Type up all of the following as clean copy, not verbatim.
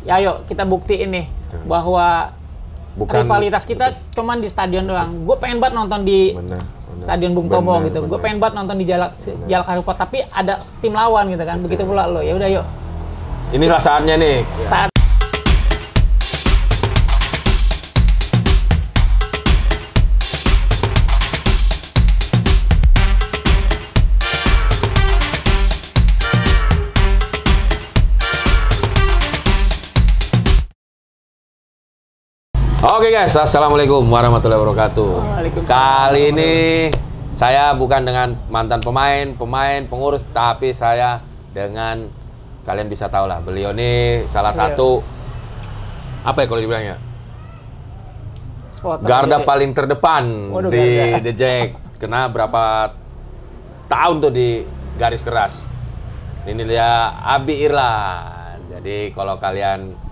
Ya ayo kita buktiin nih bahwa rivalitas kita cuman di stadion doang. Gue pengen banget nonton di Stadion Bung Tomo gitu. Gue pengen banget nonton di Jalak Harupat, tapi ada tim lawan gitu kan. Begitu pula lo. Ya udah yuk. Inilah saatnya nih. Saat Oke guys, assalamualaikum warahmatullahi wabarakatuh. Kali ini saya bukan dengan mantan pemain, pengurus, tapi saya dengan kalian bisa tahu lah, beliau ini salah satu apa ya kalau dibilangnya garda paling terdepan di The Jack. Kena berapa tahun tuh di garis keras. Ini dia Abi Irlan. Jadi kalau kalian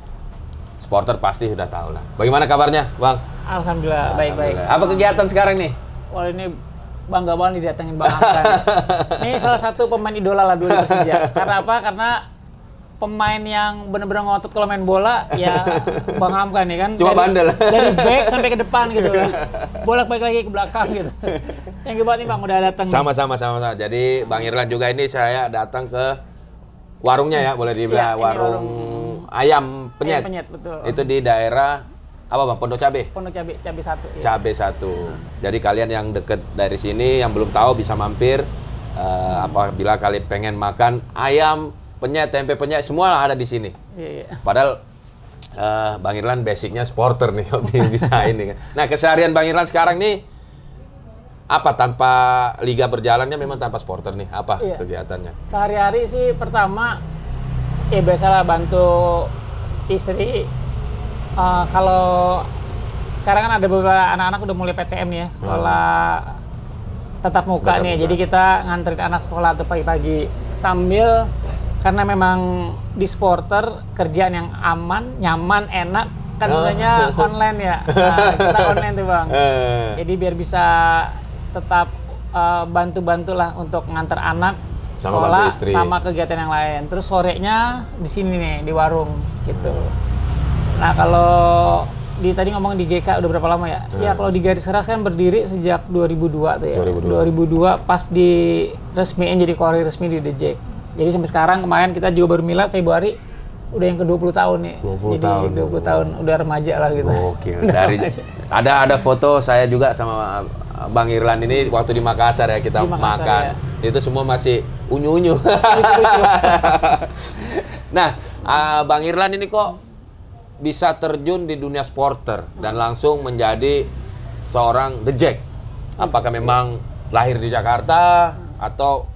supporter pasti sudah tahu lah. Bagaimana kabarnya, Bang? Alhamdulillah, baik-baik. Apa kegiatan sekarang nih? Wah, ini bangga banget didatengin Bang Hamkan. Ini salah satu pemain idola lah dulu Persija. Karena apa? Karena pemain yang benar-benar ngotot kalau main bola, ya Bang Hamkan nih kan. Cuma bandel. Dari back sampai ke depan gitu kan. Bolak-balik lagi ke belakang gitu. Yang banget nih Bang, udah datang. Sama-sama. Jadi Bang Irlan juga ini saya datang ke warungnya ya, boleh dibilang warung ayam penyet. Ayam penyet, betul. Itu di daerah apa Bang? Pondok Cabe? Pondok Cabe 1. Iya. Cabe 1. Jadi kalian yang deket dari sini yang belum tahu bisa mampir apabila kalian pengen makan ayam penyet, tempe penyet, semua ada di sini. Iya. Padahal Bang Irlan basicnya supporter nih, bisa ini kan. Nah, keseharian Bang Irlan sekarang nih apa tanpa liga berjalannya memang tanpa supporter nih? Apa kegiatannya? Sehari-hari sih pertama ya biasalah bantu istri. Kalau sekarang kan ada beberapa anak-anak udah mulai PTM nih ya, sekolah tatap muka nih. Jadi kita nganterin anak sekolah tuh pagi-pagi sambil karena memang di supporter kerjaan yang aman, nyaman, enak kan sebenarnya online ya. Nah, kita online tuh Bang. Jadi biar bisa tetap bantu-bantulah untuk nganter anak sekolah sama kegiatan yang lain. Terus sorenya di sini nih di warung gitu. Nah kalau tadi ngomong di GK udah berapa lama ya? Ya kalau di garis keras kan berdiri sejak 2002 tuh ya. 2002 pas diresmiin jadi kori resmi di The Jack. Jadi sampai sekarang kemarin kita juga baru milad Februari udah yang ke-20 tahun nih. 20 tahun udah remaja lah gitu. Oke. Ada foto saya juga sama Bang Irlan ini waktu di Makassar ya kita makan. Ya. Itu semua masih unyu-unyu. Nah, Bang Irlan ini kok bisa terjun di dunia supporter dan langsung menjadi seorang The Jack. Apakah memang lahir di Jakarta atau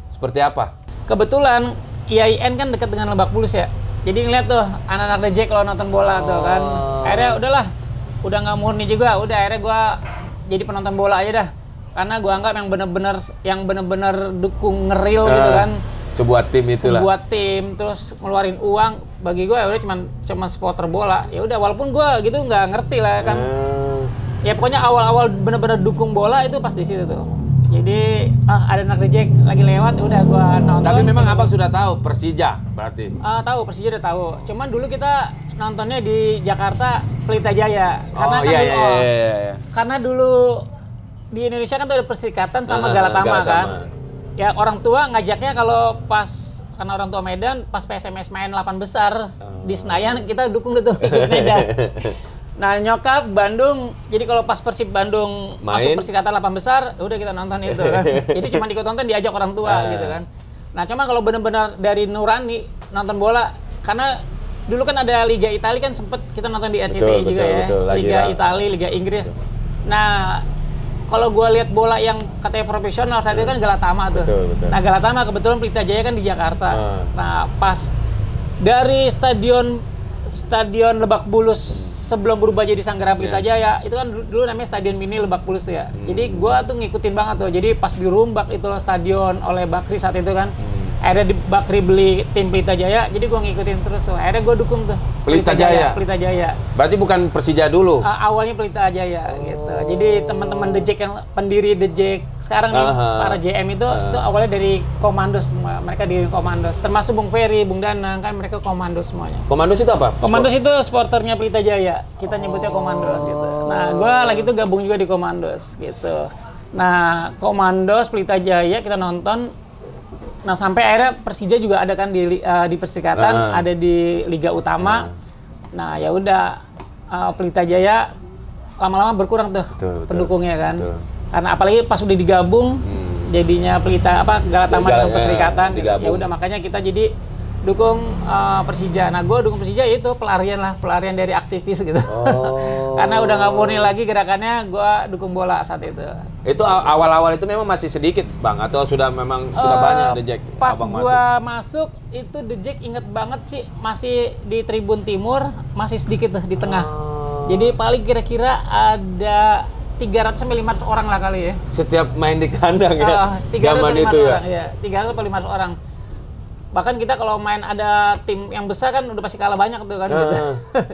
seperti apa? Kebetulan IAIN kan dekat dengan Lebak Bulus ya. Jadi ngeliat tuh anak-anak The Jack kalau nonton bola tuh kan. Akhirnya udahlah, udah nggak murni juga. Udah akhirnya gua jadi penonton bola aja dah. Karena gua anggap yang bener-bener dukung ngeril gitu kan. Sebuah tim itulah. Sebuah tim terus ngeluarin uang bagi gua ya udah cuman supporter bola. Ya udah walaupun gua gitu nggak ngerti lah kan. Ya pokoknya awal-awal bener-bener dukung bola itu pas di situ tuh. Jadi ada anak The Jack lagi lewat udah gua nonton. Tapi memang Abang sudah tahu Persija berarti? Tahu Persija udah tahu. Cuman dulu kita nontonnya di Jakarta Pelita Jaya. Karena karena dulu di Indonesia kan tuh ada Perserikatan sama Galatama kan. Ya orang tua ngajaknya kalau pas karena orang tua Medan pas PSMS main 8 besar di Senayan kita dukung itu ikut Medan. Nah nyokap Bandung, jadi kalau pas Persib Bandung masuk Perserikatan 8 besar, udah kita nonton itu kan. Jadi cuma ikut nonton diajak orang tua gitu kan. Nah cuma kalau benar-benar dari nurani nonton bola, karena dulu kan ada Liga Italia kan sempet kita nonton di RCTI juga ya. Liga Italia, Liga Inggris. Nah kalau gue lihat bola yang katanya profesional saat itu kan Galatama tuh. Nah Galatama kebetulan Pelita Jaya kan di Jakarta. Nah pas dari stadion Lebak Bulus sebelum berubah jadi Sanggara Pelita Jaya, itu kan dulu namanya Stadion Mini Lebak Bulus tuh ya. Jadi gua tuh ngikutin banget tuh. Jadi pas dirombak itu stadion oleh Bakri saat itu kan. Akhirnya Bakri beli tim Pelita Jaya, jadi gua ngikutin terus tuh. Akhirnya gua dukung tuh Pelita Jaya. Pelita Jaya. Berarti bukan Persija dulu? Awalnya Pelita Jaya gitu. Jadi teman-teman The Jack yang pendiri The Jack sekarang nih, para JM itu awalnya dari Komandos semua. Mereka diri Komandos. Termasuk Bung Ferry, Bung Danang, kan mereka Komandos semuanya. Komandos itu apa? Komandos itu supporternya Pelita Jaya. Kita nyebutnya Komandos gitu. Nah, gua lagi tuh gabung juga di Komandos gitu. Nah, Komandos Pelita Jaya kita nonton. Nah, sampai akhirnya Persija juga ada kan di Persikatan, ada di Liga Utama. Nah, ya udah Pelita Jaya lama-lama berkurang tuh pendukungnya kan. Betul. Karena apalagi pas udah digabung jadinya Pelita Galatama dengan Perserikatan. Ya udah makanya kita jadi dukung Persija. Nah, gue dukung Persija itu pelarian dari aktivis gitu. Karena udah nggak murni lagi gerakannya, gue dukung bola saat itu. Itu awal-awal itu memang masih sedikit Bang atau sudah banyak The Jack? Pas gue masuk itu The Jack inget banget sih masih di Tribun Timur, masih sedikit tuh di tengah. Jadi paling kira-kira ada 300 sampai 500 orang lah kali ya. Setiap main di kandang ya. 300 sampai 500 orang ya. 300 sampai 500 orang. Bahkan kita kalau main ada tim yang besar kan udah pasti kalah banyak tuh kan gitu.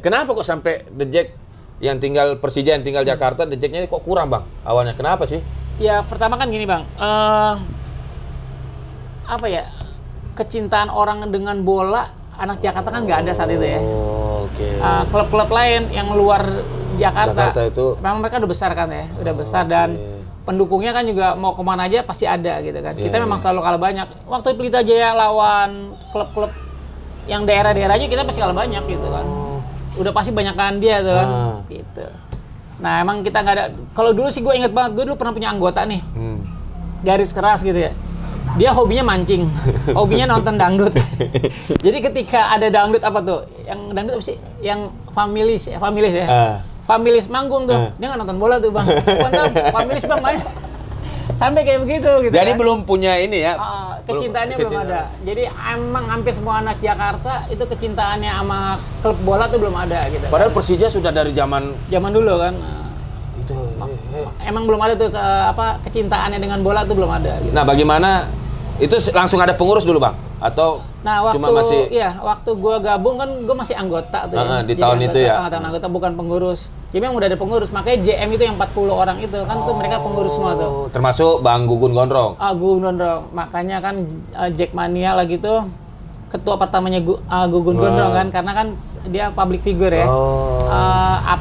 Kenapa kok sampai The Jack yang tinggal Persija yang tinggal Jakarta, The Jack-nya kok kurang Bang awalnya? Kenapa sih? Ya pertama kan gini Bang. Apa ya? Kecintaan orang dengan bola anak Jakarta kan nggak ada saat itu ya. Klub-klub lain yang luar Jakarta itu memang mereka udah besar kan ya, udah besar dan pendukungnya kan juga mau kemana aja pasti ada gitu kan. Kita memang selalu kalah banyak. Waktu Pelita Jaya lawan klub-klub yang daerah-daerahnya kita pasti kalah banyak gitu kan. Udah pasti banyakan dia tuh kan. Gitu. Nah emang kita nggak ada. Kalau dulu sih gue inget banget, gue dulu pernah punya anggota nih, garis keras gitu ya. Dia hobinya mancing, hobinya nonton dangdut. Jadi ketika ada dangdut apa tuh? Yang dangdut apa sih? Yang familis ya. Familis manggung tuh, dia nggak nonton bola tuh Bang. Familis Bang main. Sampai kayak begitu gitu. Jadi kan? Belum punya ini ya? Kecintaannya belum ada. Jadi emang hampir semua anak Jakarta itu kecintaannya sama klub bola tuh belum ada gitu. Padahal Persija sudah dari zaman dulu kan. Emang belum ada tuh kecintaannya dengan bola tuh belum ada gitu. Nah, bagaimana itu langsung ada pengurus dulu Bang? Atau cuma masih waktu gua gabung kan gua masih anggota tuh di tahun itu ya. Anggota bukan pengurus. Jadi memang udah ada pengurus, makanya JM itu yang 40 orang itu kan tuh mereka pengurus semua tuh. Termasuk Bang Gugun Gondrong. Gugun Gondrong. Makanya kan Jackmania lagi tuh ketua pertamanya Gugun Gondrong kan, karena kan dia public figure ya.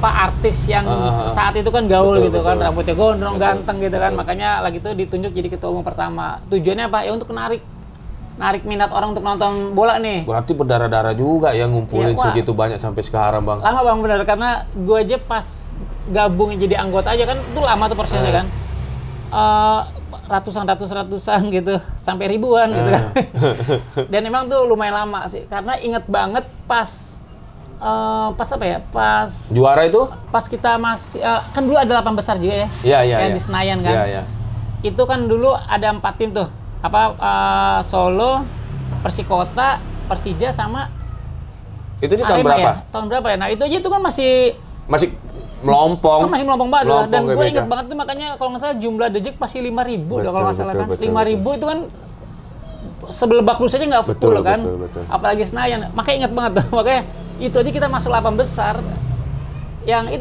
Artis yang saat itu kan gaul gitu kan, rambutnya gondrong, ganteng gitu kan. Makanya lagi tuh ditunjuk jadi ketua umum pertama. Tujuannya apa? Ya untuk narik minat orang untuk nonton bola nih. Berarti berdarah-darah juga ya ngumpulin segitu banyak sampai sekarang Bang. Lama Bang bener, karena gue aja pas gabung jadi anggota aja kan itu lama tuh prosesnya kan. Ratusan gitu sampai ribuan gitu kan. Dan emang tuh lumayan lama sih, karena inget banget pas apa ya? Pas juara itu? Pas kita masih kan dulu ada 8 besar juga ya. Yang di Senayan kan. Itu kan dulu ada 4 tim tuh. Solo, Persikota, Persija sama itu di tahun berapa? Ya? Tahun berapa ya? Nah, itu aja itu kan masih melompong. Kan masih melompong banget lah. Dan gue inget banget tuh, makanya kalau nggak salah jumlah The Jack pasti 5.000 udah kalau nggak salah kan. 5.000 itu kan sebelebak Bulus aja nggak full kan. Betul. Apalagi Senayan. Makanya inget banget tuh. Makanya itu aja kita masuk 8 besar. Yang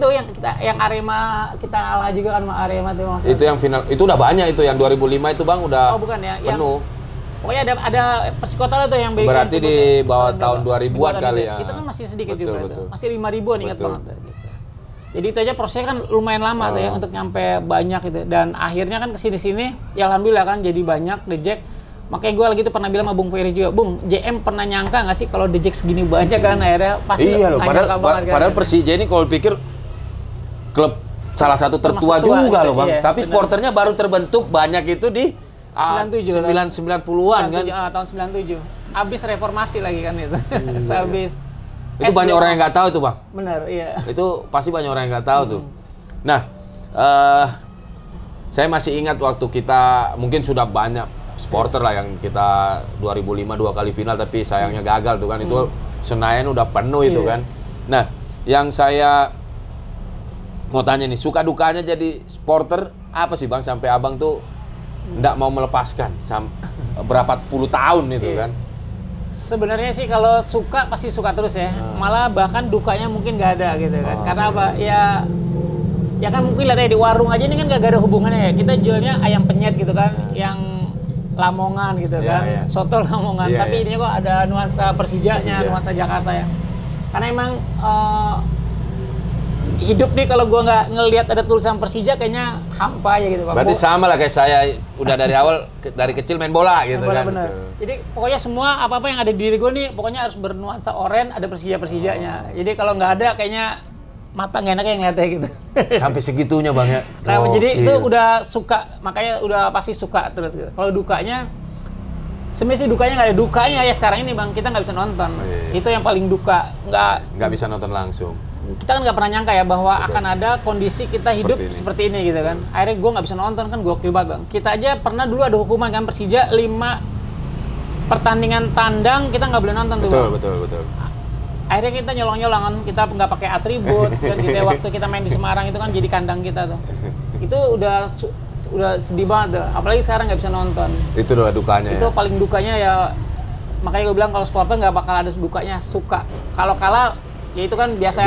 Arema kita kalah juga kan sama Arema tuh maksudnya. Itu yang final, itu udah banyak itu yang 2005 itu Bang udah bukan ya, penuh. Pokoknya ada Persikota lah tuh yang berarti di bawah tahun 2000-an kali ya. Itu kan masih sedikit juga itu. Masih 5.000-an ingat banget gitu. Jadi itu aja prosesnya kan lumayan lama tuh ya untuk nyampe banyak gitu. Dan akhirnya kan kesini-sini ya alhamdulillah kan jadi banyak The Jack. Makanya gue lagi tuh pernah bilang sama Bung Ferry juga, Bung, JM pernah nyangka nggak sih kalau The Jack segini banyak kan akhirnya pasti. Iya loh, padahal Persija ini kalau pikir klub salah satu tertua juga loh Bang. Tapi supporternya baru terbentuk banyak itu di 90-an kan. Tahun 97. Abis reformasi lagi kan itu. Habis. Itu banyak orang yang nggak tahu tuh Bang. Bener, iya. Itu pasti banyak orang yang nggak tahu tuh. Nah, saya masih ingat waktu kita mungkin sudah banyak supporter lah yang kita 2005 2 kali final tapi sayangnya gagal tuh kan. Itu Senayan udah penuh itu kan. Nah, yang saya mau tanya nih, suka dukanya jadi supporter apa sih Bang sampai Abang tuh nggak mau melepaskan berapa puluh tahun itu kan? Sebenarnya sih kalau suka pasti suka terus ya. Malah bahkan dukanya mungkin nggak ada gitu kan. Karena apa? Ya Ya kan mungkin lihat di warung aja ini kan gak ada hubungannya ya. Kita jualnya ayam penyet gitu kan, yang Lamongan gitu kan, soto Lamongan. Tapi ini kok ada nuansa Persijanya, nuansa Jakarta ya. Karena emang hidup nih kalau gua nggak ngelihat ada tulisan Persija kayaknya hampa aja gitu Bang. Berarti sama lah kayak saya udah dari awal dari kecil main bola gitu bola, kan. Bener. Jadi pokoknya semua apa-apa yang ada di diri gua nih pokoknya harus bernuansa oranye, ada Persijanya. Jadi kalau nggak ada kayaknya mata nggak enak yang ngeliatnya gitu. Sampai segitunya Bang ya. Nah, jadi itu udah suka, makanya udah pasti suka terus gitu. Kalau dukanya, sebenarnya sih dukanya nggak ada dukanya ya sekarang ini Bang, kita nggak bisa nonton. Itu yang paling duka, nggak bisa nonton langsung. Kita kan nggak pernah nyangka ya bahwa akan ada kondisi kita hidup seperti ini gitu kan. Akhirnya gue nggak bisa nonton kan, gokil banget Bang. Kita aja pernah dulu ada hukuman kan Persija 5 pertandingan tandang kita nggak boleh nonton tuh Bang. Betul. Akhirnya kita nyolong-nyolong kan, kita nggak pakai atribut dan kita waktu kita main di Semarang itu kan jadi kandang kita tuh. Itu udah sedih banget tuh, apalagi sekarang nggak bisa nonton. Itu udah dukanya. Itu paling dukanya ya, makanya gue bilang kalau supporter nggak bakal ada dukanya, suka. Kalau kalah ya itu kan biasa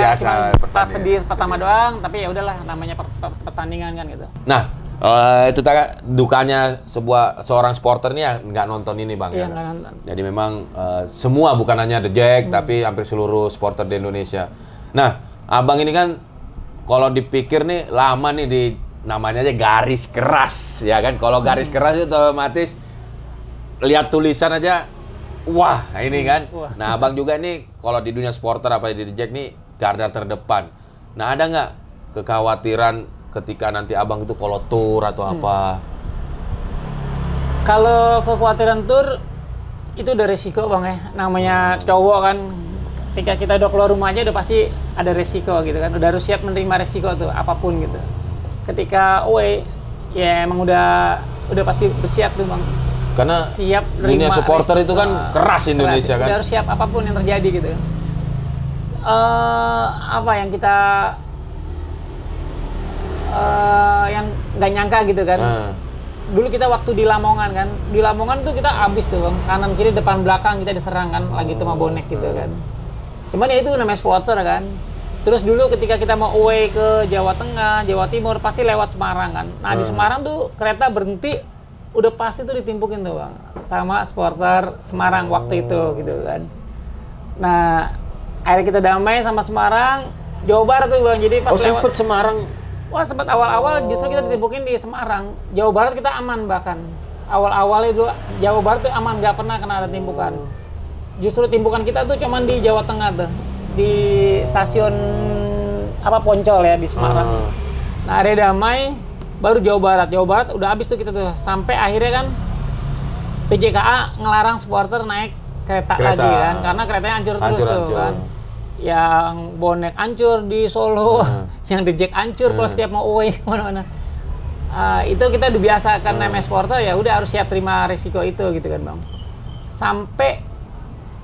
pas sedih pertama doang, tapi ya udahlah namanya pertandingan kan gitu. Nah, itu dukanya seorang supporter nih ya nggak nonton ini Bang. Iya, nggak nonton. Jadi memang semua bukan hanya The Jack tapi hampir seluruh supporter di Indonesia. Nah, Abang ini kan kalau dipikir nih lama nih di namanya aja garis keras ya kan. Kalau garis keras itu otomatis lihat tulisan aja wah ini kan. Nah, Abang juga nih kalau di dunia supporter apa di The Jack nih garda terdepan. Nah, ada nggak kekhawatiran ketika nanti Abang itu kalau tur atau apa? Kalau kekhawatiran tur itu udah resiko Bang ya. Namanya cowok kan, ketika kita udah keluar rumah aja udah pasti ada resiko gitu kan. Udah harus siap menerima resiko tuh apapun gitu. Ketika away ya emang udah pasti bersiap tuh Bang. Karena siap dunia supporter itu kan keras Indonesia kan. Udah harus siap apapun yang terjadi gitu. Apa yang kita yang nggak nyangka gitu kan. Dulu kita waktu di Lamongan kan, di Lamongan tuh kita abis tuh Bang, kanan kiri depan belakang kita diserang kan, lagi itu sama bonek gitu kan. Cuman ya itu namanya supporter kan. Terus dulu ketika kita mau away ke Jawa Tengah, Jawa Timur pasti lewat Semarang kan. Nah di Semarang tuh kereta berhenti, udah pasti tuh ditimpukin tuh Bang, sama supporter Semarang waktu itu gitu kan. Nah akhirnya kita damai sama Semarang, Jawa Barat tuh Bang, jadi pas sempet Semarang. Wah sempat awal-awal justru kita ditimpukin di Semarang. Jawa Barat kita aman bahkan. Awal-awal itu Jawa Barat tuh aman, nggak pernah kena ada timpukan. Justru timpukan kita tuh cuman di Jawa Tengah tuh. Di stasiun Poncol ya di Semarang. Nah area damai baru Jawa Barat. Jawa Barat udah habis tuh kita tuh. Sampai akhirnya kan PJKA ngelarang supporter naik kereta lagi kan. Karena keretanya hancur terus tuh kan. Yang bonek hancur di Solo, yang The Jack hancur kalau setiap mau away kemana-mana. Itu kita udah biasa kan namanya supporter ya udah harus siap terima risiko itu gitu kan Bang. Sampai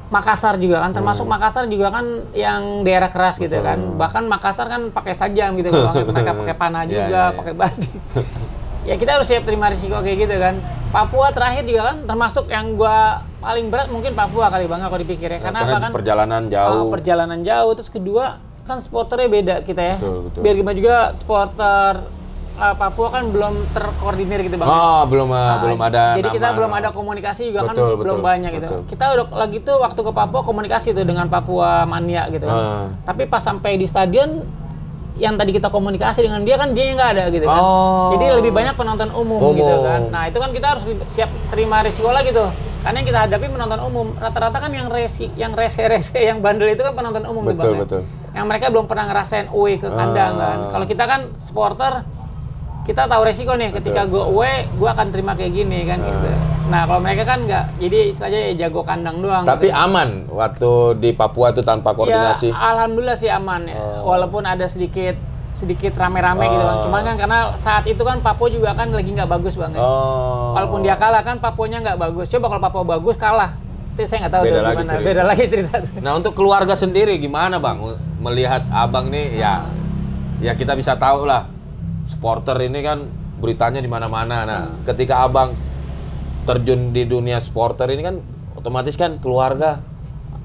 Makassar juga kan, termasuk Makassar juga kan yang daerah keras gitu kan. Bahkan Makassar kan pakai sajam gitu Bang. Mereka pakai panah juga, pakai badik. Ya kita harus siap terima risiko kayak gitu kan. Papua terakhir juga kan termasuk yang gua paling berat mungkin Papua kali Bang kalau dipikir ya. Karena apa kan perjalanan jauh. Perjalanan jauh, terus kedua kan supporternya beda kita ya. Betul. Biar gimana juga supporter Papua kan belum terkoordinir gitu Bang. Belum ada. Jadi kita belum ada komunikasi juga kan belum banyak gitu. Kita udah lagi tuh waktu ke Papua komunikasi tuh dengan Papua Mania gitu kan. Tapi pas sampai di stadion yang tadi kita komunikasi dengan dia kan dia nggak ada gitu kan. Jadi lebih banyak penonton umum gitu kan. Nah itu kan kita harus siap terima risiko lagi tuh. Karena yang kita hadapi penonton umum. Rata-rata kan yang rese-rese, yang bandel itu kan penonton umum tuh Bang. Betul. Yang mereka belum pernah ngerasain away ke kandang kan. Kalau kita kan supporter, kita tahu resiko nih. Ketika gue away, gue akan terima kayak gini kan gitu. Nah kalau mereka kan nggak. Jadi istilahnya ya jago kandang doang. Tapi gitu. Aman waktu di Papua tuh tanpa koordinasi? Ya, alhamdulillah sih aman ya. Walaupun ada sedikit rame-rame gitu kan. Cuman kan karena saat itu kan Papua juga kan lagi nggak bagus banget. Walaupun dia kalah kan Papuanya nggak bagus. Coba kalau Papua bagus kalah, itu saya nggak tahu beda tuh lagi gimana. Beda lagi cerita. Nah untuk keluarga sendiri gimana Bang? Melihat Abang nih ya kita bisa tahu lah. Supporter ini kan beritanya di mana-mana. Nah ketika Abang terjun di dunia supporter ini kan otomatis kan keluarga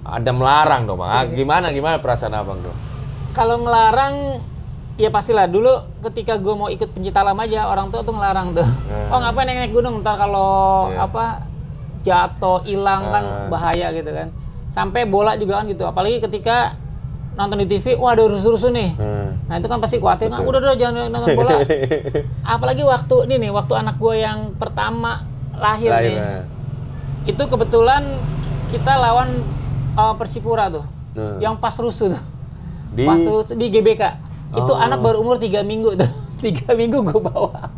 ada melarang dong Bang. Gimana perasaan Abang tuh? Kalau ngelarang Iya pastilah. Dulu ketika gue mau ikut pencinta alam aja, orang tua tuh ngelarang tuh. Oh ngapain naik gunung, ntar kalau jatuh, hilang kan bahaya gitu kan. Sampai bola juga kan gitu. Apalagi ketika nonton di TV, wah ada rusuh-rusuh nih. Nah itu kan pasti khawatir, nah, udah jangan nonton bola. Apalagi waktu ini nih, waktu anak gue yang pertama lahir nih. Itu kebetulan kita lawan Persipura tuh. Yang pas rusuh tuh. Pas rusuh di GBK. Itu anak baru umur 3 minggu tuh. 3 minggu gue bawa.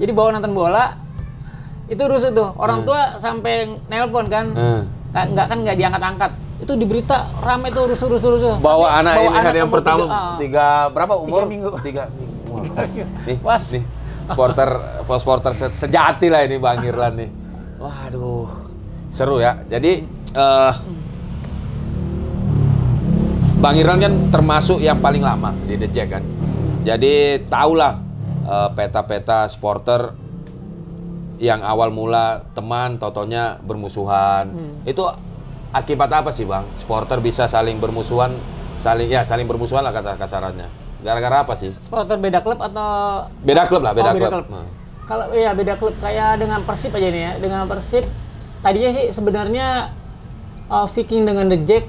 Jadi bawa nonton bola, itu rusuh tuh. Orang tua sampai nelpon kan. Nggak diangkat-angkat. Itu di berita rame tuh rusuh. Bawa anak ini hari yang pertama. Berapa umur? 3 minggu. 3 minggu. Nih, supporter sejati lah ini Bang Irlan nih. Waduh. Seru ya. Jadi Bang Irlan kan termasuk yang paling lama di The Jack kan. Jadi tahulah peta-peta supporter yang awal mula teman, totonya bermusuhan. Itu akibat apa sih Bang? Supporter bisa saling bermusuhan, saling bermusuhan lah kata kasarannya. Gara-gara apa sih? Supporter beda klub atau? Beda klub lah, beda klub. Kalau iya beda klub kayak dengan Persib aja nih ya. Dengan Persib tadinya sih sebenarnya Viking dengan The Jack.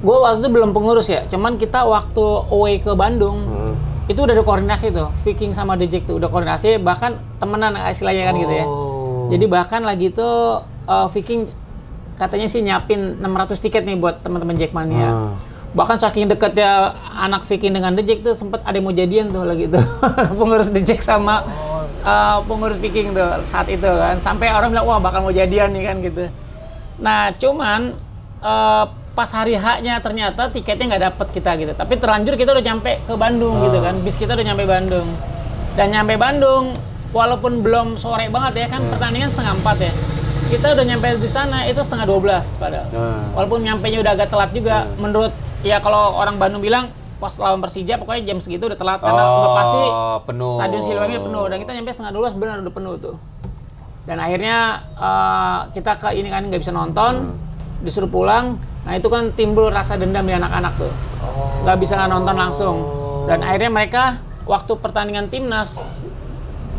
Gue waktu itu belum pengurus ya, cuman kita waktu away ke Bandung, itu udah ada koordinasi tuh, Viking sama The Jack tuh udah koordinasi, bahkan temenan istilahnya kan gitu ya. Jadi bahkan lagi tuh Viking katanya sih nyiapin 600 tiket nih buat teman-teman Jackmania. Bahkan saking deketnya anak Viking dengan The Jack tuh sempet ada yang mau jadian tuh lagi tuh, pengurus The Jack sama pengurus Viking tuh saat itu kan, sampai orang bilang wah bakal mau jadian nih kan gitu. Nah cuman pas hari H-nya ternyata tiketnya nggak dapet kita gitu. Tapi terlanjur kita udah nyampe ke Bandung gitu kan. Bis kita udah nyampe Bandung. Dan nyampe Bandung, walaupun belum sore banget ya kan, pertandingan 3:30 ya. Kita udah nyampe di sana itu 11:30 padahal. Walaupun nyampenya udah agak telat juga. Menurut ya kalau orang Bandung bilang pas lawan Persija pokoknya jam segitu udah telat karena udah pasti penuh. Stadion Siliwangi udah penuh. Dan kita nyampe 11:30 benar udah penuh tuh. Dan akhirnya kita ke ini kan nggak bisa nonton, disuruh pulang. Nah itu kan timbul rasa dendam di anak-anak tuh, nggak bisa nonton langsung. Dan akhirnya mereka waktu pertandingan timnas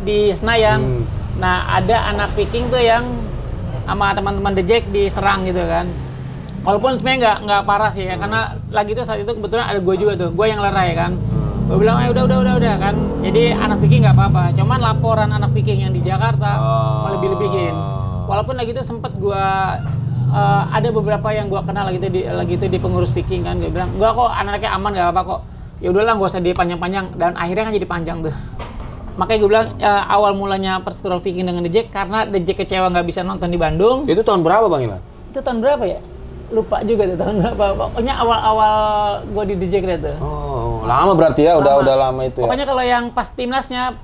di Senayan, nah ada anak Viking tuh yang sama teman-teman The Jack diserang gitu kan. Walaupun sebenarnya nggak parah sih ya, karena lagi tuh saat itu kebetulan ada gue juga tuh, gue yang lerai kan. Gue bilang udah kan. Jadi anak Viking nggak apa-apa, cuman laporan anak Viking yang di Jakarta lebih-lebihin. Walaupun lagi itu sempet gue ada beberapa yang gua kenal lagi itu di pengurus Viking kan, dia bilang enggak kok anaknya aman nggak apa kok, ya udahlah nggak usah dipanjang-panjang. Dan akhirnya kan jadi panjang tuh. Makanya gue bilang awal mulanya perseteruan Viking dengan The Jack karena The Jack kecewa nggak bisa nonton di Bandung. Itu tahun berapa Bang Iman? Itu tahun berapa ya? Lupa juga tuh tahun berapa. Pokoknya awal-awal gue di The Jack tuh. Lama berarti ya, udah lama itu ya. Pokoknya kalau yang pas timnasnya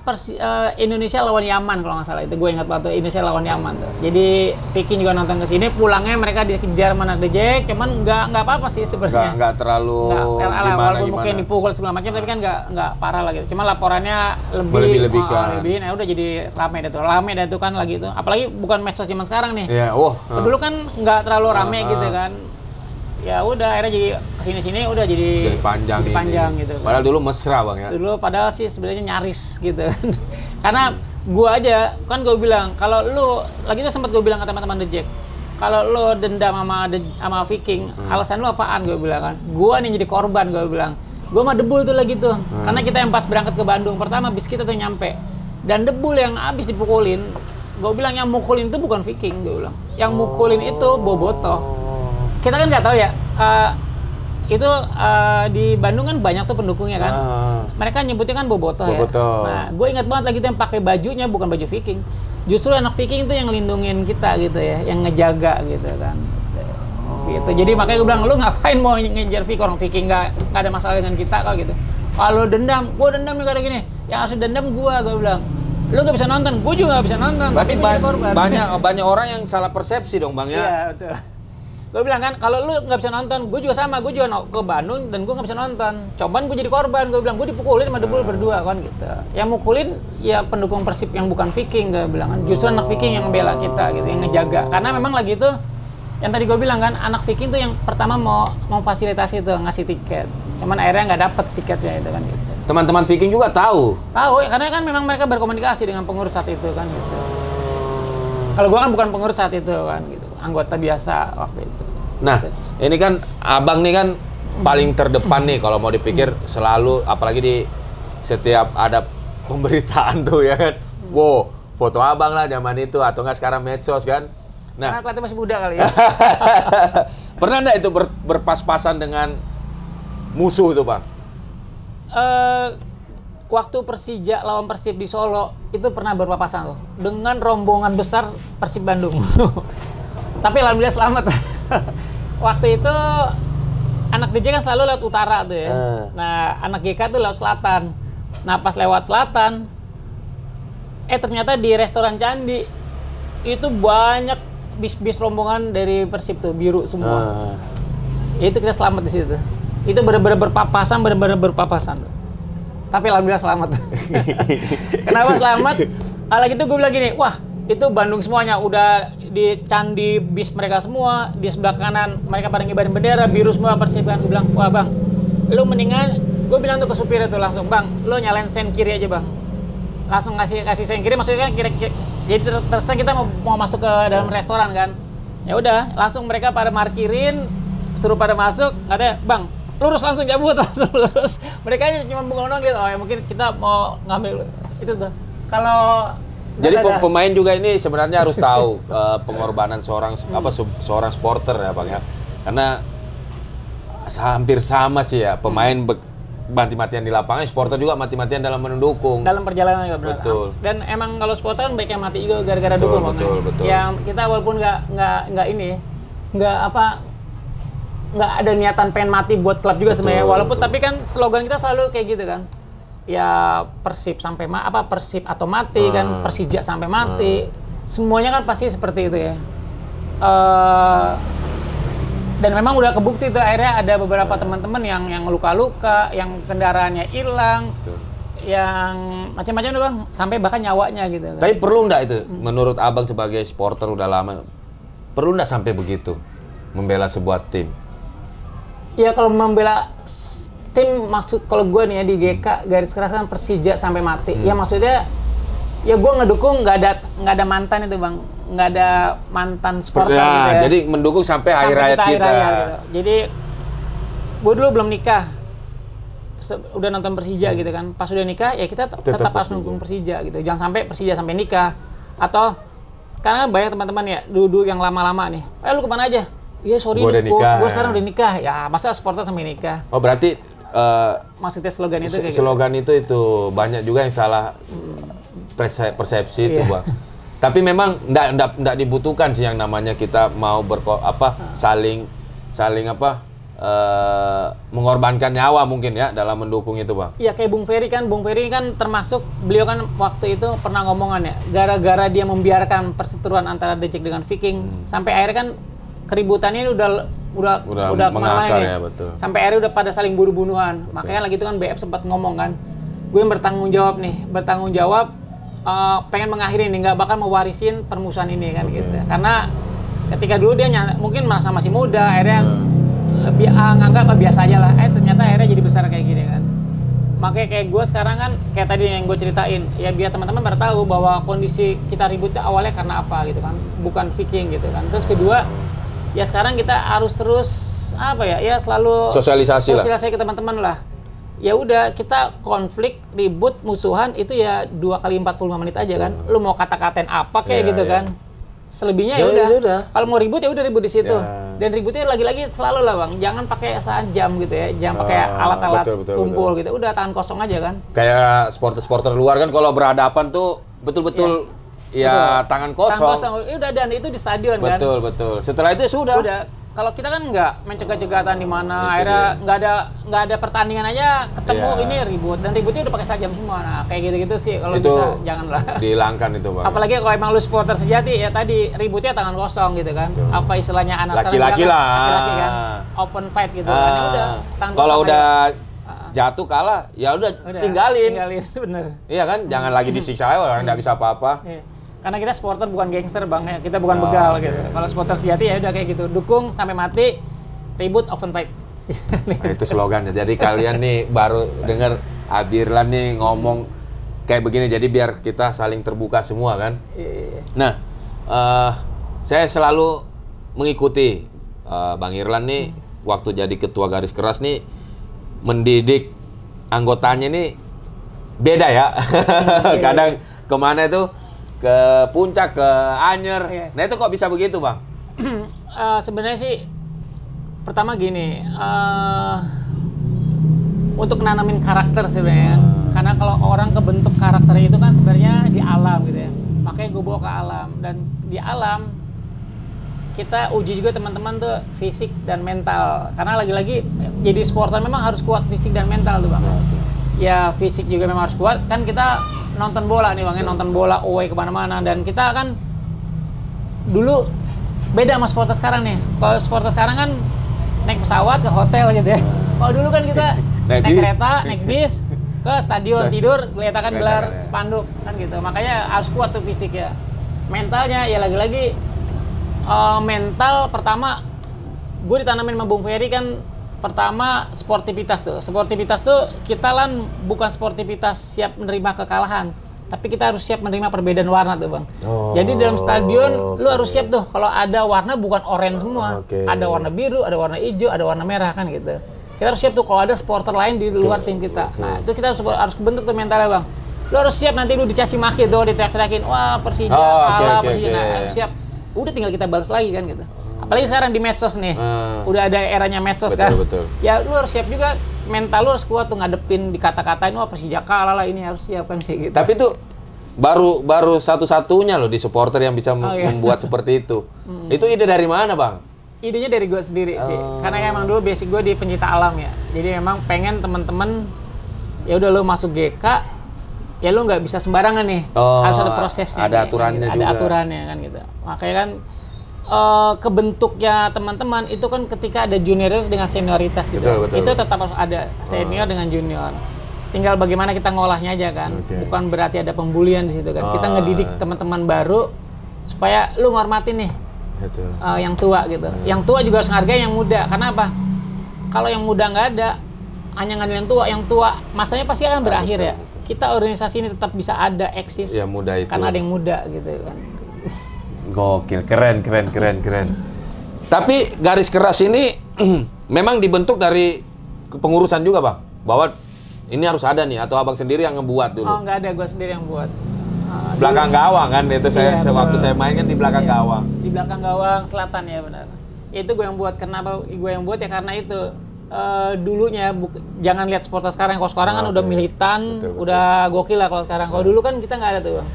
Indonesia lawan Yaman kalau nggak salah itu, gue ingat banget Indonesia lawan Yaman tuh. Jadi Viking juga nonton ke sini, pulangnya mereka dikejar mana The Jack, cuman nggak apa-apa sih sebenarnya. Nggak terlalu gimana mungkin dipukul segala macam, tapi kan nggak parah lah gitu. Cuma laporannya lebih kan. Nah udah jadi rame dah tuh kan lagi itu. Apalagi bukan medsos zaman sekarang nih. Iya, Dulu kan nggak terlalu rame gitu kan. Ya udah akhirnya jadi kesini-sini udah jadi panjang gitu. Padahal dulu mesra Bang ya. Dulu padahal sih sebenarnya nyaris gitu. Karena gua aja kan gue bilang kalau lu lagi itu sempat gue bilang ke teman-teman The Jack, kalau lu dendam sama Viking, alasan lu apaan gue bilang kan. Gua nih jadi korban gue bilang. Gua mah debul tuh lagi tuh. Karena kita yang pas berangkat ke Bandung pertama bis kita tuh nyampe. Dan debul yang abis dipukulin, gue bilang yang mukulin itu bukan Viking gue bilang. Yang mukulin itu Bobotoh. Kita kan nggak tahu ya, itu di Bandung kan banyak tuh pendukungnya kan. Mereka nyebutnya kan Bobotoh ya. Nah, gue ingat banget lagi tuh yang pakai bajunya bukan baju Viking. Justru anak Viking itu yang ngelindungin kita gitu ya, yang ngejaga gitu kan. Gitu. Jadi makanya gue bilang, lu ngapain mau ngejar Viking? Orang Viking nggak ada masalah dengan kita kalau gitu. Kalau dendam, gue dendam nih kayak gini. Yang harus dendam gue bilang. Lu nggak bisa nonton, gue juga nggak bisa nonton. Berarti banyak orang yang salah persepsi dong Bang ya. Iya betul. Gue bilang kan, kalau lu nggak bisa nonton, gue juga sama, gue juga ke Bandung dan gue nggak bisa nonton. Cobaan gue jadi korban, gue bilang gue dipukulin sama debul berdua kan gitu. Yang mukulin ya pendukung Persib yang bukan Viking, gue bilang kan. Justru anak Viking yang membela kita gitu, yang ngejaga. Karena memang lagi itu, yang tadi gue bilang kan, anak Viking tuh yang pertama mau fasilitasi itu ngasih tiket. Cuman akhirnya nggak dapet tiketnya itu kan gitu. teman-teman Viking juga tahu. Tahu, ya, karena kan memang mereka berkomunikasi dengan pengurus saat itu kan gitu. Kalau gua kan bukan pengurus saat itu kan gitu, anggota biasa waktu itu. Nah, ini kan abang nih kan paling terdepan nih kalau mau dipikir selalu, apalagi di setiap ada pemberitaan tuh ya kan. Wow, foto abang lah zaman itu atau enggak sekarang medsos kan. Nah, karena kelihatan masih muda kali ya. Pernah enggak itu berpas-pasan dengan musuh itu, Bang? Waktu Persija lawan Persib di Solo itu pernah berpapasan tuh dengan rombongan besar Persib Bandung. Tapi alhamdulillah selamat. Waktu itu anak DJ kan selalu lewat utara tuh ya. Nah, anak GK tuh lewat selatan. Nah, pas lewat selatan, ternyata di restoran Candi itu banyak bis-bis rombongan dari Persib tuh, biru semua. Itu kita selamat di situ. Itu benar-benar berpapasan tuh. Tapi alhamdulillah selamat. Kenapa selamat? Lagi itu gue bilang gini, wah itu Bandung semuanya udah di Candi bis mereka semua, di sebelah kanan mereka pada ngibarin bendera biru semua Persib kan. Gue bilang, wah bang, lu mendingan, gue bilang tuh ke supir itu langsung, bang, lu nyalain sen kiri aja bang. Langsung kasih sen kiri, maksudnya kan kira jadi terserah kita mau masuk ke dalam restoran kan. Ya udah, langsung mereka pada markirin, suruh pada masuk, katanya, bang, lurus langsung cabut, langsung lurus. Mereka aja cuma bengong lihat, oh ya mungkin kita mau ngambil itu tuh. Kalau jadi pemain juga ini sebenarnya harus tahu pengorbanan seorang supporter ya Bang ya. Karena hampir sama sih ya, pemain mati-matian di lapangan, supporter juga mati-matian dalam mendukung. Dalam perjalanan juga benar. Betul. Dan emang kalau supporter kan baik yang mati juga gara-gara dukung Bang. Betul. Yang kita walaupun nggak ini, nggak ada niatan pengen mati buat klub juga sebenarnya, walaupun tapi kan slogan kita selalu kayak gitu kan, ya Persib sampai Persib atau mati kan, Persija sampai mati, semuanya kan pasti seperti itu ya. Dan memang udah kebukti tuh akhirnya ada beberapa teman-teman yang luka-luka, yang kendaraannya hilang, yang macam-macam tuh bang, sampai bahkan nyawanya gitu. Tapi perlu nggak itu, menurut abang sebagai supporter udah lama, perlu nggak sampai begitu membela sebuah tim? Ya kalau membela tim, maksud kalau gue nih ya di GK garis keras kan Persija sampai mati. Ya maksudnya ya gue ngedukung nggak ada mantan itu bang, nggak ada mantan supporter gitu ya. Jadi mendukung sampai hari raya kita. Gitu. Jadi gue dulu belum nikah, udah nonton Persija gitu kan. Pas udah nikah ya kita tetap harus dukung Persija gitu. Jangan sampai Persija sampai nikah. Atau karena banyak teman-teman ya dulu yang lama-lama nih, lu kemana aja? Iya sorry, gue sekarang udah nikah. Ya masa supporter sampai nikah? Oh berarti maksudnya slogan itu kayak slogan gitu. itu banyak juga yang salah persepsi itu bang. Tapi memang enggak dibutuhkan sih yang namanya kita mau saling mengorbankan nyawa mungkin ya dalam mendukung itu bang. Iya kayak Bung Ferry kan termasuk, beliau kan waktu itu pernah ngomongan ya, gara-gara dia membiarkan perseteruan antara Dejek dengan Viking sampai akhirnya kan keributannya udah mengakar ya, betul. Sampai akhirnya udah pada saling bunuh-bunuhan. Makanya lagi itu kan BF sempat ngomong kan, gue yang bertanggung jawab pengen mengakhiri ini, nggak bakal mewarisin permusuhan ini kan gitu. Karena ketika dulu dia mungkin merasa masih muda, akhirnya lebih nganggap biasa aja lah. Ternyata akhirnya jadi besar kayak gini kan. Makanya kayak gue sekarang kan kayak tadi yang gue ceritain, ya biar teman-teman pada tahu bahwa kondisi kita ributnya awalnya karena apa gitu kan, bukan Viking gitu kan. Terus kedua, ya sekarang kita harus terus selalu sosialisasi ke teman-teman lah. Ya udah, kita konflik, ribut, musuhan itu ya 2 kali 45 menit aja kan. Lu mau kata-katain apa kayak gitu kan. Selebihnya ya udah. Kalau mau ribut ya udah ribut di situ. Dan ributnya lagi-lagi selalu lah bang, jangan pakai jam gitu ya, jangan pakai alat-alat tumpul gitu. Udah tangan kosong aja kan. Kayak supporter luar kan kalau berhadapan tuh betul-betul tangan kosong. Udah, dan itu di stadion kan. Betul. Setelah itu sudah. Kalau kita kan nggak mencegah-cegatan di mana, akhirnya nggak ada pertandingan aja ketemu ini ribut, dan ributnya udah pakai sajam semua. Nah kayak gitu-gitu sih kalau bisa janganlah. Dihilangkan itu bang. Apalagi kalau emang lu supporter sejati ya tadi ributnya tangan kosong gitu kan. Apa istilahnya anak laki-laki lah. Laki-laki kan. Open fight gitu kan. Ya udah. Kalau udah jatuh kalah ya udah tinggalin. Bener. Iya kan, jangan lagi disiksa orang nggak bisa apa-apa. Karena kita supporter bukan gangster bang ya, kita bukan begal gitu. Kalau supporter sejati ya udah kayak gitu, dukung sampai mati, ribut, open fight. Nah, itu slogannya. Jadi kalian nih baru dengar Abi Irlan nih ngomong kayak begini, jadi biar kita saling terbuka semua kan. Nah, saya selalu mengikuti Bang Irlan nih waktu jadi ketua Garis Keras nih, mendidik anggotanya nih beda ya. Kadang kemana itu, ke puncak, ke Anyer. Nah itu kok bisa begitu Bang? Sebenarnya sih pertama gini, untuk nanamin karakter sebenarnya. Karena kalau orang kebentuk karakternya itu kan sebenarnya di alam gitu ya. Makanya gue bawa ke alam, dan di alam kita uji juga teman-teman tuh fisik dan mental. Karena lagi-lagi jadi supporter memang harus kuat fisik dan mental tuh Bang. Ya fisik juga memang harus kuat. Kan kita nonton bola nih Bang, nonton bola away kemana-mana, dan kita kan dulu beda sama supporter sekarang nih. Kalau supporter sekarang kan naik pesawat ke hotel gitu ya. Kalau dulu kan kita naik kereta, naik bis ke stadion, tidur, kelihatan gelar spanduk kan gitu. Makanya harus kuat tuh fisik ya. Mentalnya ya lagi-lagi mental pertama gue ditanamin sama Bung Ferry kan. Pertama sportivitas tuh. Sportivitas tuh kita kan bukan sportivitas siap menerima kekalahan, tapi kita harus siap menerima perbedaan warna tuh Bang. Jadi dalam stadion lu harus siap tuh kalau ada warna bukan oranye semua. Ada warna biru, ada warna hijau, ada warna merah kan gitu. Kita harus siap tuh kalau ada supporter lain di luar tim kita. Nah, itu kita harus kebentuk tuh mentalnya Bang. Lu harus siap nanti lu dicaci maki tuh, diteriak-teriakin, wah Persija kalah, Persija. Nah, harus siap. Udah tinggal kita balas lagi kan gitu. Apalagi sekarang di medsos nih, udah ada eranya medsos kan. Ya lu harus siap juga, mental lu harus kuat tuh ngadepin dikata-katain, wah Persija kalah lah, ini harus siap kan kayak gitu. Tapi itu baru satu-satunya loh di supporter yang bisa membuat seperti itu. Itu ide dari mana Bang? Idenya dari gue sendiri sih, karena emang dulu basic gue di pencinta alam ya. Jadi memang pengen temen-temen, ya udah lu masuk GK, ya lu nggak bisa sembarangan nih, harus ada prosesnya. Ada aturannya juga. Ada aturannya kan gitu. Makanya kan kebentuknya teman-teman itu kan ketika ada junior dengan senioritas gitu. Betul. Itu tetap harus ada senior dengan junior. Tinggal bagaimana kita ngolahnya aja kan. Bukan berarti ada pembulian di situ kan. Kita ngedidik teman-teman baru supaya lu ngormatin nih yang tua gitu. Yang tua juga harus ngargain yang muda. Karena apa? Kalau yang muda nggak ada, hanya ngandelin yang tua masanya pasti akan berakhir ya. Kita organisasi ini tetap bisa ada, eksis. Ya, muda itu. Karena ada yang muda gitu kan. Gokil, keren. Tapi Garis Keras ini memang dibentuk dari kepengurusan juga Bang? Bahwa ini harus ada nih, atau Abang sendiri yang ngebuat dulu? Oh nggak ada, gue sendiri yang buat. Belakang gawang kan, itu waktu saya main kan di belakang gawang. Di belakang gawang selatan ya benar. Itu gue yang buat. Kenapa gue yang buat ya karena itu. Dulunya jangan lihat supporter sekarang. Kalau sekarang kan udah militan, udah gokil lah kalau sekarang. Kalau dulu kan kita nggak ada tuh Bang.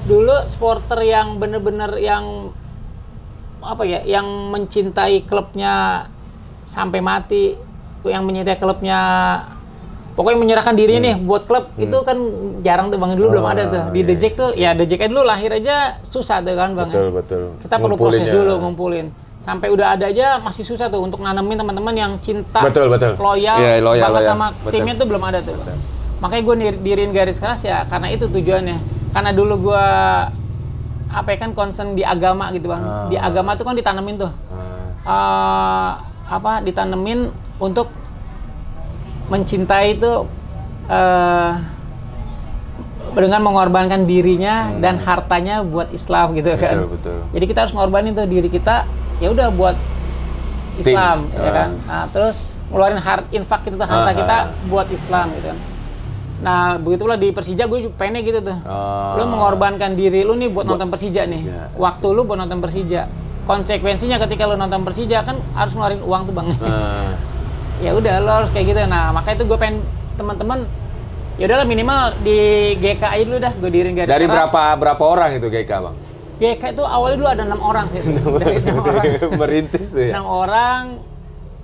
Dulu supporter yang bener-bener yang apa ya, yang mencintai klubnya sampai mati, yang mencintai klubnya, pokoknya menyerahkan dirinya nih buat klub, itu kan jarang tuh Bang. Dulu belum ada tuh. Di The Jack tuh, ya The Jack dulu lahir aja susah tuh kan Bang. Betul. Kita perlu proses dulu ngumpulin. Sampai udah ada aja masih susah tuh untuk nanemin teman-teman yang cinta, loyal banget sama timnya tuh belum ada tuh. Makanya gue diriin Garis Keras ya karena itu tujuannya. Karena dulu gue kan concern di agama gitu Bang. Di agama tuh kan ditanemin tuh. Ditanemin untuk mencintai itu dengan mengorbankan dirinya dan hartanya buat Islam gitu kan. Betul. Jadi kita harus ngorbanin tuh diri kita, ya udah buat Islam ya kan. Nah, terus ngeluarin infak itu harta kita buat Islam gitu kan. Nah, begitulah di Persija gue pengennya gitu tuh. Lu mengorbankan diri lu nih buat nonton Persija nih. Waktu lu buat nonton Persija. Konsekuensinya ketika lu nonton Persija kan harus ngeluarin uang tuh Bang. Ya udah lo harus kayak gitu. Nah, makanya itu gue pengen teman-teman ya udahlah minimal di GK aja dulu dah, gue diriin Garis Keras. Dari berapa orang itu GK Bang? GK itu awalnya dulu ada 6 orang sih. Dari 6 orang. Merintis tuh ya. 6 orang.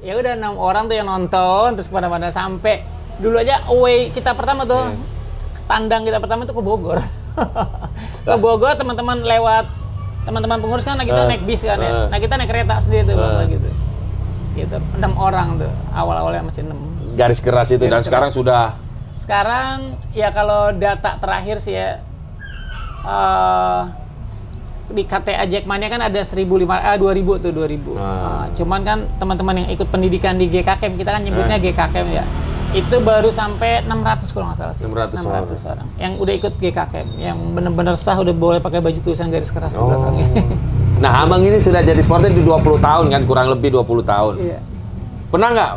Ya udah 6 orang tuh yang nonton terus kemana-mana sampai dulu aja away kita pertama tuh. Tandang kita pertama tuh ke Bogor. Ke Bogor teman-teman lewat teman-teman pengurus kan kita naik bis kan ya. Nah, kita naik kereta sendiri tuh Bang gitu. Gitu. 6 orang tuh. Awal-awalnya masih 6. Garis Keras itu dan sekarang sudah. Sekarang ya kalau data terakhir sih ya di KTA Jackmania kan ada 2000 tuh 2000. Cuman kan teman-teman yang ikut pendidikan di GKKM, kita kan nyebutnya GKKM ya. Itu baru sampai 600 kalau nggak salah sih. 600 orang. Yang udah ikut GKKM, yang benar-benar sah udah boleh pakai baju tulisan garis keras di belakangnya. Nah, Abang ini sudah jadi supporter di 20 tahun kan, kurang lebih 20 tahun. Iya. Pernah nggak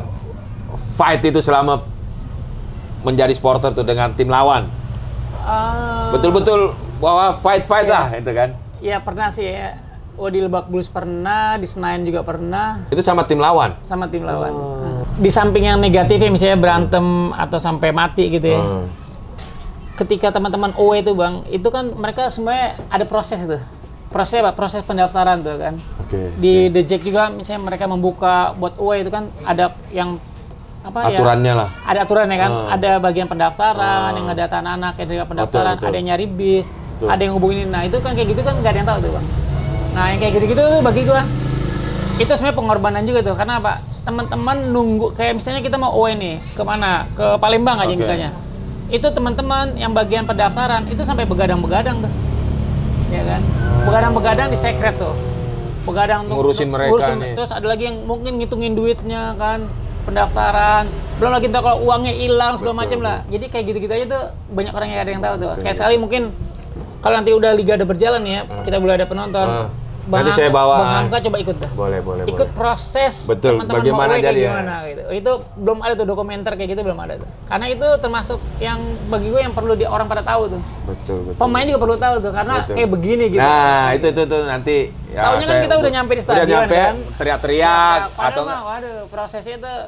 fight itu selama menjadi supporter tuh dengan tim lawan? Betul-betul bahwa fight lah itu kan? Iya pernah sih ya. Di Lebak Bulus pernah, di Senayan juga pernah. Itu sama tim lawan? Sama tim lawan. Di samping yang negatif ya, misalnya berantem atau sampai mati gitu ya. Ketika teman-teman OE itu Bang, itu kan mereka semuanya ada proses itu. Proses apa? Proses pendaftaran tuh kan. Di The Jack juga misalnya mereka membuka buat OE itu kan ada yang apa aturannya ya? lah. Ada aturannya kan. Ada bagian pendaftaran, yang ngedata anak, yang ada pendaftaran, ada yang nyari bis, ada yang hubungin. Nah, itu kan kayak gitu kan nggak ada yang tahu tuh Bang. Nah, yang kayak gitu-gitu tuh bagi gua itu sebenarnya pengorbanan juga tuh. Karena apa? Teman-teman nunggu kayak misalnya kita mau OE nih, kemana? Ke Palembang aja misalnya. Itu teman-teman yang bagian pendaftaran itu sampai begadang-begadang tuh. Ya kan? Begadang-begadang di sekret tuh. Begadang ngurusin mereka nih. Terus ada lagi yang mungkin ngitungin duitnya kan, pendaftaran. Belum lagi ntar kalau uangnya hilang segala macam lah. Jadi kayak gitu-gitu aja tuh banyak orang yang ada yang tahu tuh. Kayak sekali mungkin kalau nanti udah liga udah berjalan ya, kita boleh ada penonton. Nanti saya bawa. Bang Hamka coba ikut dah. Boleh. Ikut proses. Betul. Bagaimana jadi ya? Gitu. Itu belum ada tuh dokumenter kayak gitu, belum ada tuh. Karena itu termasuk yang bagi gue yang perlu orang pada tahu tuh. Betul. Pemain juga perlu tahu tuh, karena kayak begini gitu. Nah, itu nanti. Ya, tahunya kan kita udah nyampe di stadion. Udah nyampe, kan? Teriak-teriak atau waduh, prosesnya tuh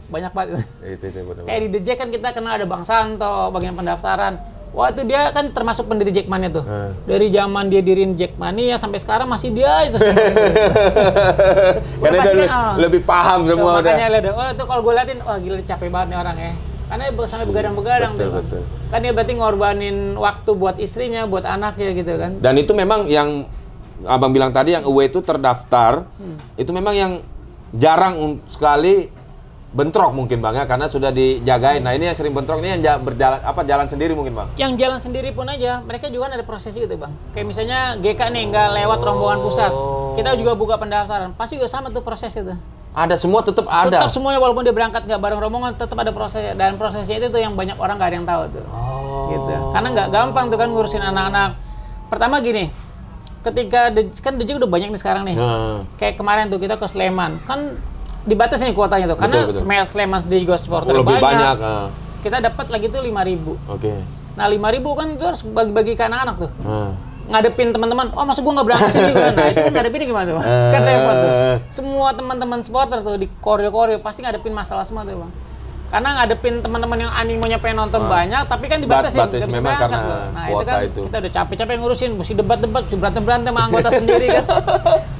banyak banget. Itu benar. Kayak di The Jack kan kita kenal ada Bang Santo, bagian pendaftaran. Wah itu dia kan termasuk pendiri Jackmania tuh. Dari zaman dia diriin Jackmania sampai sekarang masih dia itu. Karena dia lebih paham semua udah. Makanya lihat, itu kalau gue liatin, wah gila capek banget nih orang ya. Karena sampai begadang-begadang tuh. Betul. Kan dia berarti ngorbanin waktu buat istrinya, buat anaknya gitu kan. Dan itu memang yang Abang bilang tadi yang away itu terdaftar, itu memang yang jarang sekali bentrok mungkin Bang ya, karena sudah dijagain. Nah ini yang sering bentrok ini yang berjalan jalan sendiri mungkin Bang? Yang jalan sendiri pun aja, mereka juga ada proses gitu Bang. Kayak misalnya GK nih nggak lewat rombongan pusat, kita juga buka pendaftaran, pasti juga sama tuh proses itu. Ada semua tetap ada? Tetap semuanya, walaupun dia berangkat nggak bareng rombongan, tetap ada prosesnya. Dan prosesnya itu tuh yang banyak orang nggak ada yang tahu tuh. Gitu. Karena nggak gampang tuh kan ngurusin anak-anak. Pertama gini, ketika kan The Jack udah banyak nih sekarang nih. Kayak kemarin tuh kita ke Sleman, kan dibatas nih kuotanya tuh, karena Sleman sendiri juga supporter lebih banyak. Kita dapat lagi tuh 5.000. Nah 5.000 kan itu harus bagi-bagi ke anak-anak tuh. Ngadepin teman-teman, oh masa gua nggak berangkat sini kan? Nah itu kan ngadepinnya gimana tuh? Kan repot tuh. Semua teman-teman supporter tuh di koreo-koreo pasti ngadepin masalah semua tuh Bang. Karena ngadepin teman-teman yang animonya pengen nonton banyak, tapi kan dibatasin, nggak bisa berangkat tuh. Nah itu kan kita udah capek-capek ngurusin, mesti debat-debat, mesti berantem-berantem sama anggota sendiri kan.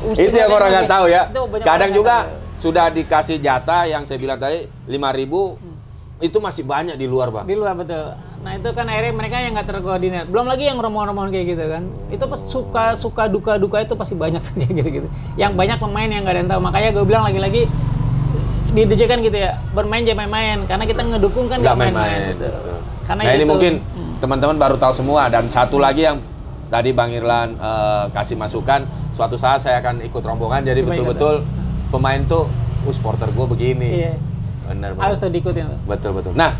Itu yang orang nggak tahu ya. Kadang juga sudah dikasih jatah yang saya bilang tadi 5.000, itu masih banyak di luar Bang. Di luar betul. Nah itu kan akhirnya mereka yang nggak terkoordinir. Belum lagi yang rombongan-rombongan kayak gitu kan. Itu suka duka itu pasti banyak kayak gitu-gitu. Yang banyak pemain yang nggak ada yang tahu. Makanya gue bilang lagi-lagi di DJ kan gitu ya, bermain jangan main-main. Karena kita ngedukung kan nggak main-main. Gitu. Karena nah ini mungkin teman-teman baru tahu semua. Dan satu lagi yang tadi Bang Irlan kasih masukan, suatu saat saya akan ikut rombongan. Jadi betul-betul pemain tuh, supporter gue begini. Iya. Bener. Harus tuh diikutin. Betul. Nah,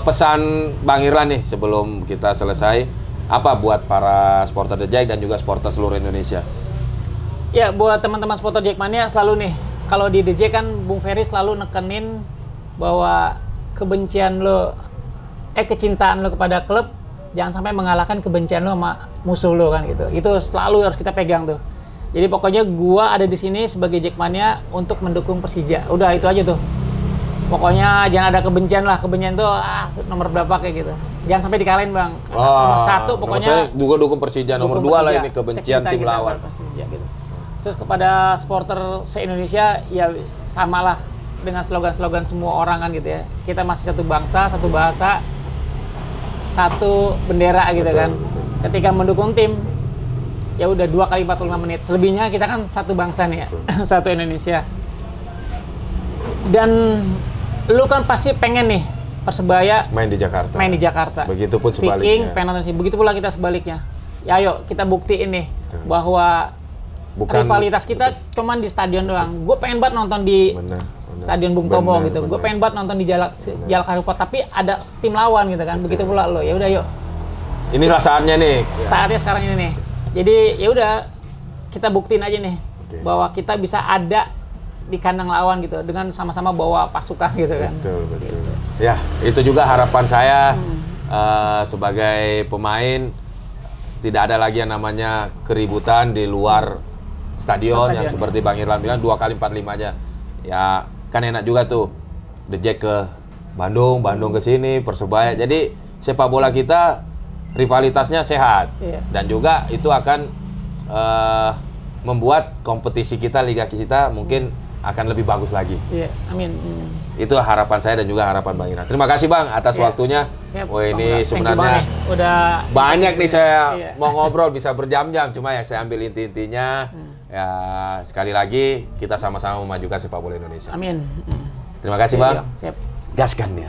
pesan Bang Irlan nih sebelum kita selesai, apa buat para supporter The Jack dan juga supporter seluruh Indonesia? Ya, buat teman-teman supporter Jackmania selalu nih, kalau di The Jack kan Bung Ferry selalu nekenin bahwa kebencian lo, kecintaan lo kepada klub jangan sampai mengalahkan kebencian lo sama musuh lo kan gitu. Itu selalu harus kita pegang tuh. Jadi pokoknya gua ada di sini sebagai Jackmania untuk mendukung Persija. Udah itu aja tuh. Pokoknya jangan ada kebencian lah. Kebencian tuh nomor berapa kayak gitu. Jangan sampai dikalahin Bang. Nomor 1 pokoknya. Saya juga dukung Persija. Nomor 2 lah ini kebencian tim lawan. Persija, gitu. Terus kepada supporter se-Indonesia ya samalah dengan slogan-slogan semua orang kan gitu ya. Kita masih satu bangsa, satu bahasa, satu bendera gitu kan. Ketika mendukung tim ya udah 2 kali 45 menit. Selebihnya kita kan satu bangsa nih ya. Satu Indonesia. Dan lu kan pasti pengen nih Persebaya main di Jakarta. Begitupun sebaliknya. Begitu pula kita sebaliknya. Ya ayo kita buktiin nih bahwa rivalitas kita cuman di stadion doang. Gue pengen banget nonton di Stadion Bung Tomo gitu. Gue pengen banget nonton di Jalak Harupat, tapi ada tim lawan gitu kan. Begitu pula lo. Ya udah yuk. Inilah saatnya nih. Saatnya sekarang ini nih. Jadi ya udah kita buktiin aja nih bahwa kita bisa ada di kandang lawan gitu dengan sama-sama bawa pasukan gitu kan. Betul. Ya, itu juga harapan saya sebagai pemain, tidak ada lagi yang namanya keributan di luar stadion yang seperti Bang Irlan bilang 2 kali 45 aja. Ya, kan enak juga tuh. The Jack ke Bandung ke sini, Persebaya. Jadi sepak bola kita rivalitasnya sehat. Dan juga itu akan membuat kompetisi kita, liga kita mungkin akan lebih bagus lagi. Iya, amin. Itu harapan saya dan juga harapan Bang Irlan. Terima kasih Bang atas waktunya. Oh ini sebenarnya udah banyak nih saya mau ngobrol bisa berjam-jam, cuma ya saya ambil inti-intinya. Ya sekali lagi kita sama-sama memajukan sepak bola Indonesia. Amin. Terima kasih Bang. Siap. Gaskan ya.